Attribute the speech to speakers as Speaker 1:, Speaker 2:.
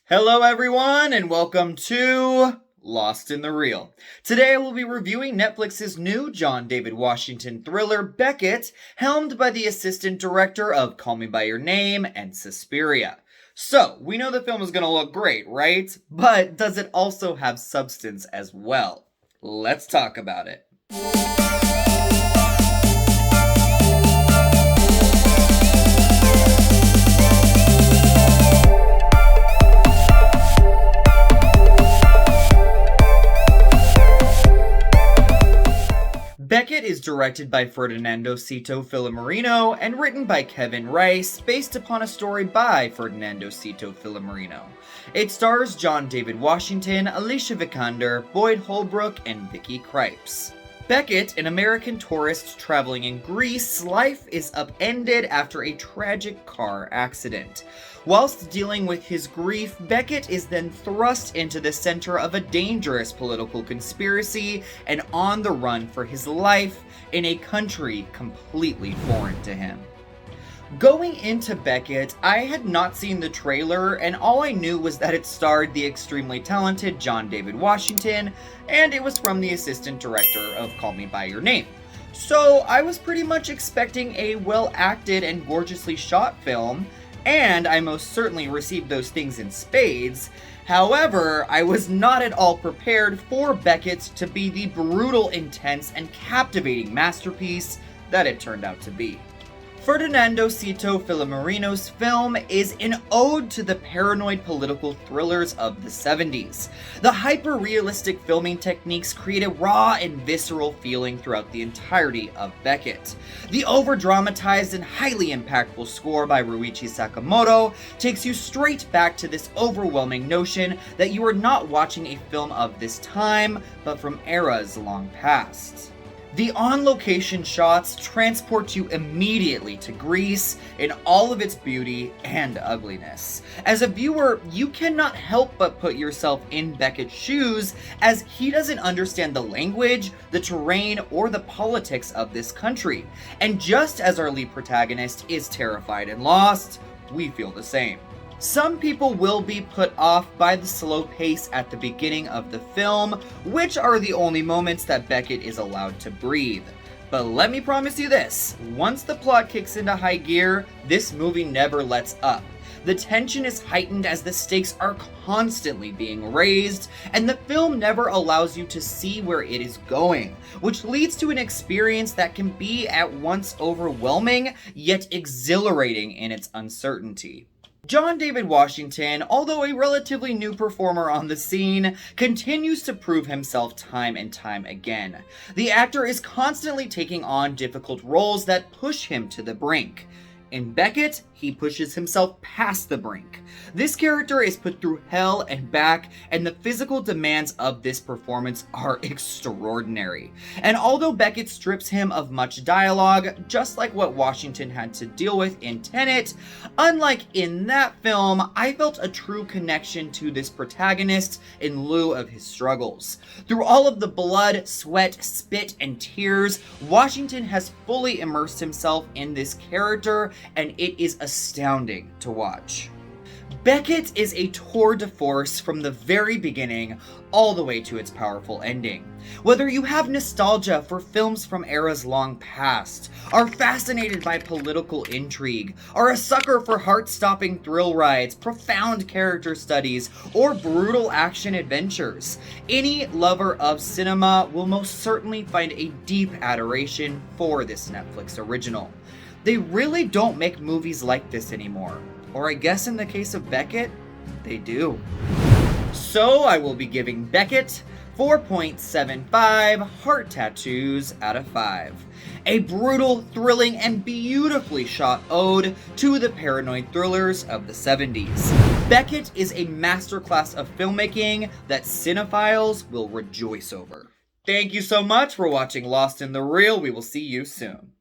Speaker 1: Hello everyone and welcome to Lost in the Reel. Today I will be reviewing Netflix's new John David Washington thriller Beckett, helmed by the assistant director of Call Me By Your Name and Suspiria. So, we know the film is going to look great, right? But does it also have substance as well? Let's talk about it. Beckett is directed by Ferdinando Cito Filomarino and written by Kevin Rice, based upon a story by Ferdinando Cito Filomarino. It stars John David Washington, Alicia Vikander, Boyd Hollbrook, and Vickie Krieps. Beckett, an American tourist traveling in Greece, life is upended after a tragic car accident. Whilst dealing with his grief, Beckett is then thrust into the center of a dangerous political conspiracy and on the run for his life in a country completely foreign to him. Going into Beckett, I had not seen the trailer, and all I knew was that it starred the extremely talented John David Washington, and it was from the assistant director of Call Me By Your Name. So I was pretty much expecting a well-acted and gorgeously shot film, and I most certainly received those things in spades. However, I was not at all prepared for Beckett to be the brutal, intense, and captivating masterpiece that it turned out to be. Ferdinando Cito Filomarino's film is an ode to the paranoid political thrillers of the 70s. The hyper-realistic filming techniques create a raw and visceral feeling throughout the entirety of Beckett. The over-dramatized and highly impactful score by Ryuichi Sakamoto takes you straight back to this overwhelming notion that you are not watching a film of this time, but from eras long past. The on-location shots transport you immediately to Greece in all of its beauty and ugliness. As a viewer, you cannot help but put yourself in Beckett's shoes, as he doesn't understand the language, the terrain, or the politics of this country. And just as our lead protagonist is terrified and lost, we feel the same. Some people will be put off by the slow pace at the beginning of the film, which are the only moments that Beckett is allowed to breathe. But let me promise you this, once the plot kicks into high gear, this movie never lets up. The tension is heightened as the stakes are constantly being raised, and the film never allows you to see where it is going, which leads to an experience that can be at once overwhelming, yet exhilarating in its uncertainty. John David Washington, although a relatively new performer on the scene, continues to prove himself time and time again. The actor is constantly taking on difficult roles that push him to the brink. In Beckett, he pushes himself past the brink. This character is put through hell and back, and the physical demands of this performance are extraordinary. And although Beckett strips him of much dialogue, just like what Washington had to deal with in Tenet, unlike in that film, I felt a true connection to this protagonist in lieu of his struggles. Through all of the blood, sweat, spit, and tears, Washington has fully immersed himself in this character, and it is astounding to watch. Beckett is a tour de force from the very beginning all the way to its powerful ending. Whether you have nostalgia for films from eras long past, are fascinated by political intrigue, are a sucker for heart-stopping thrill rides, profound character studies, or brutal action adventures, any lover of cinema will most certainly find a deep adoration for this Netflix original. They really don't make movies like this anymore. Or I guess in the case of Beckett, they do. So I will be giving Beckett 4.75 heart tattoos out of 5. A brutal, thrilling, and beautifully shot ode to the paranoid thrillers of the 70s. Beckett is a masterclass of filmmaking that cinephiles will rejoice over. Thank you so much for watching Lost in the Reel. We will see you soon.